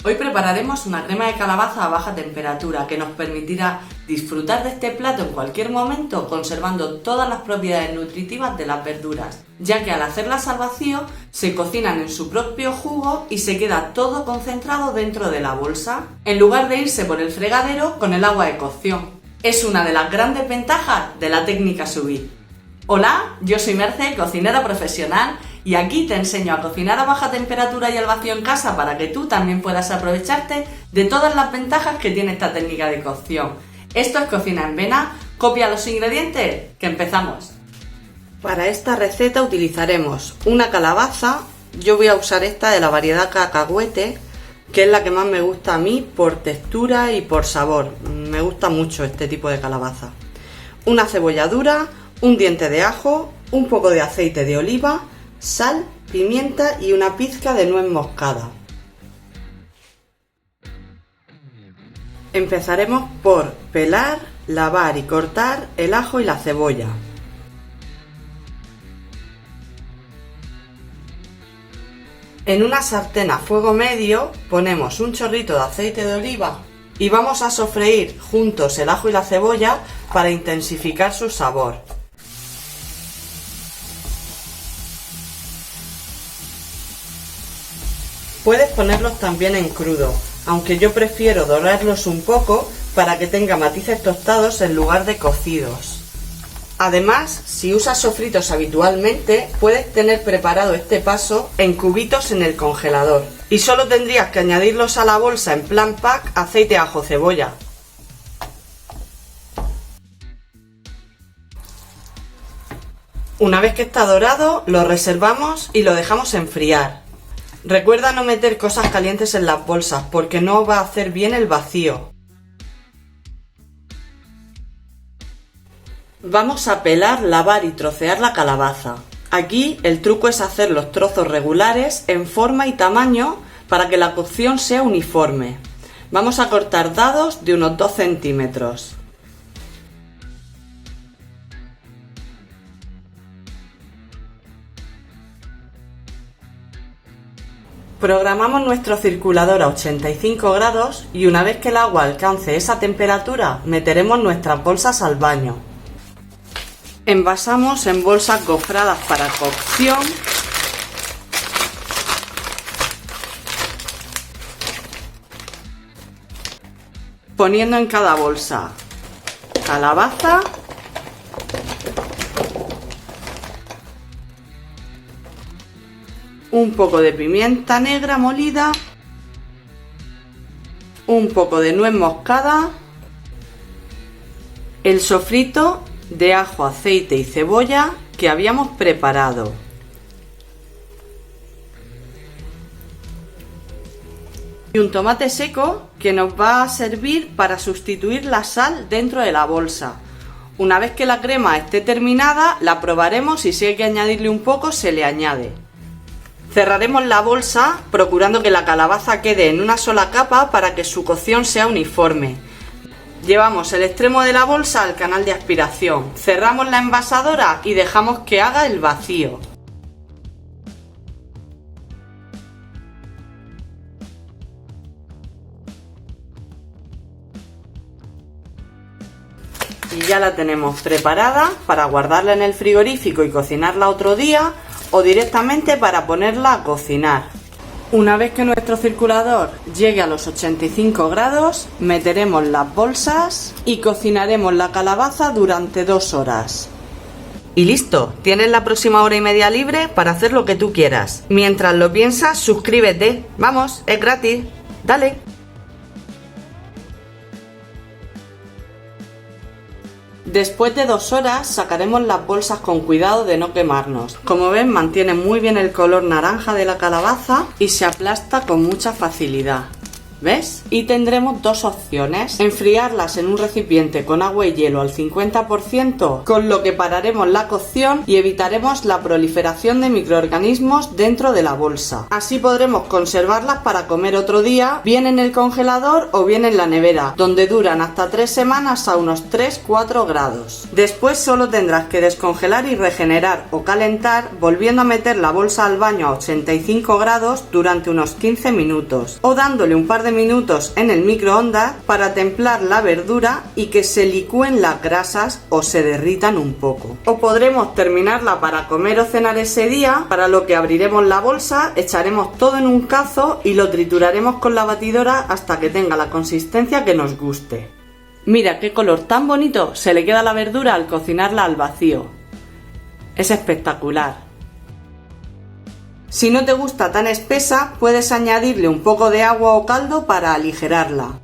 Hoy prepararemos una crema de calabaza a baja temperatura que nos permitirá disfrutar de este plato en cualquier momento conservando todas las propiedades nutritivas de las verduras, ya que al hacerlas al vacío se cocinan en su propio jugo y se queda todo concentrado dentro de la bolsa, en lugar de irse por el fregadero con el agua de cocción. Es una de las grandes ventajas de la técnica sous vide. Hola, yo soy Merce, cocinera profesional, y aquí te enseño a cocinar a baja temperatura y al vacío en casa para que tú también puedas aprovecharte de todas las ventajas que tiene esta técnica de cocción. Esto es Cocina en Vena. Copia los ingredientes, que empezamos. Para esta receta utilizaremos una calabaza. Yo voy a usar esta de la variedad cacahuete, que es la que más me gusta a mí por textura y por sabor. Me gusta mucho este tipo de calabaza. Una cebolla dura, un diente de ajo, un poco de aceite de oliva, sal, pimienta y una pizca de nuez moscada. Empezaremos por pelar, lavar y cortar el ajo y la cebolla. En una sartén a fuego medio ponemos un chorrito de aceite de oliva y vamos a sofreír juntos el ajo y la cebolla para intensificar su sabor. Puedes ponerlos también en crudo, aunque yo prefiero dorarlos un poco para que tenga matices tostados en lugar de cocidos. Además, si usas sofritos habitualmente, puedes tener preparado este paso en cubitos en el congelador y solo tendrías que añadirlos a la bolsa en plan pack, aceite, ajo, cebolla. Una vez que está dorado, lo reservamos y lo dejamos enfriar. Recuerda no meter cosas calientes en las bolsas porque no va a hacer bien el vacío. Vamos a pelar, lavar y trocear la calabaza. Aquí el truco es hacer los trozos regulares en forma y tamaño para que la cocción sea uniforme. Vamos a cortar dados de unos 2 centímetros. Programamos nuestro circulador a 85 grados y una vez que el agua alcance esa temperatura, meteremos nuestras bolsas al baño. Envasamos en bolsas gofradas para cocción. Poniendo en cada bolsa calabaza, un poco de pimienta negra molida, un poco de nuez moscada, el sofrito de ajo, aceite y cebolla que habíamos preparado. Y un tomate seco que nos va a servir para sustituir la sal dentro de la bolsa. Una vez que la crema esté terminada, la probaremos y si hay que añadirle un poco, se le añade. Cerraremos la bolsa procurando que la calabaza quede en una sola capa para que su cocción sea uniforme. Llevamos el extremo de la bolsa al canal de aspiración, cerramos la envasadora y dejamos que haga el vacío. Y ya la tenemos preparada para guardarla en el frigorífico y cocinarla otro día, o directamente para ponerla a cocinar. Una vez que nuestro circulador llegue a los 85 grados, meteremos las bolsas y cocinaremos la calabaza durante 2 horas. Y listo, tienes la próxima hora y media libre para hacer lo que tú quieras. Mientras lo piensas, suscríbete. Vamos, es gratis. Dale. Después de 2 horas sacaremos las bolsas con cuidado de no quemarnos. Como ven, mantiene muy bien el color naranja de la calabaza y se aplasta con mucha facilidad. ¿Ves? Y tendremos dos opciones: enfriarlas en un recipiente con agua y hielo al 50%, con lo que pararemos la cocción y evitaremos la proliferación de microorganismos dentro de la bolsa. Así podremos conservarlas para comer otro día, bien en el congelador o bien en la nevera, donde duran hasta 3 semanas a unos 3-4 grados. Después solo tendrás que descongelar y regenerar o calentar, volviendo a meter la bolsa al baño a 85 grados durante unos 15 minutos, o dándole un par de minutos en el microondas para templar la verdura y que se licúen las grasas o se derritan un poco. O podremos terminarla para comer o cenar ese día, para lo que abriremos la bolsa, echaremos todo en un cazo y lo trituraremos con la batidora hasta que tenga la consistencia que nos guste. Mira qué color tan bonito se le queda a la verdura al cocinarla al vacío. Es espectacular. Si no te gusta tan espesa, puedes añadirle un poco de agua o caldo para aligerarla.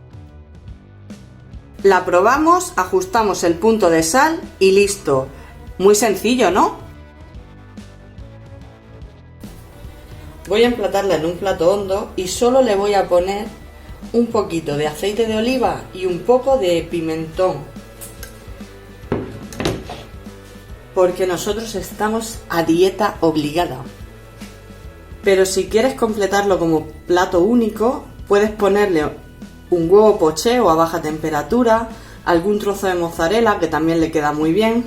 La probamos, ajustamos el punto de sal y listo. Muy sencillo, ¿no? Voy a emplatarla en un plato hondo y solo le voy a poner un poquito de aceite de oliva y un poco de pimentón, porque nosotros estamos a dieta obligada. Pero si quieres completarlo como plato único, puedes ponerle un huevo poché a baja temperatura, algún trozo de mozzarella que también le queda muy bien,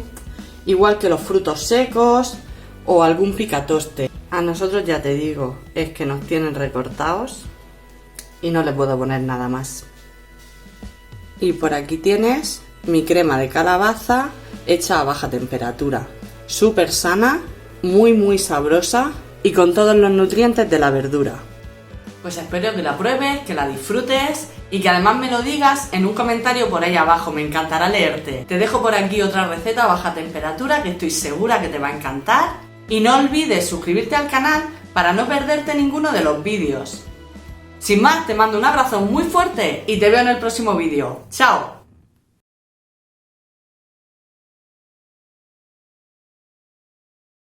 igual que los frutos secos o algún picatoste. A nosotros, ya te digo, es que nos tienen recortados y no le puedo poner nada más. Y por aquí tienes mi crema de calabaza hecha a baja temperatura, súper sana, muy sabrosa y con todos los nutrientes de la verdura. Pues espero que la pruebes, que la disfrutes y que además me lo digas en un comentario por ahí abajo, me encantará leerte. Te dejo por aquí otra receta a baja temperatura que estoy segura que te va a encantar. Y no olvides suscribirte al canal para no perderte ninguno de los vídeos. Sin más, te mando un abrazo muy fuerte y te veo en el próximo vídeo. ¡Chao!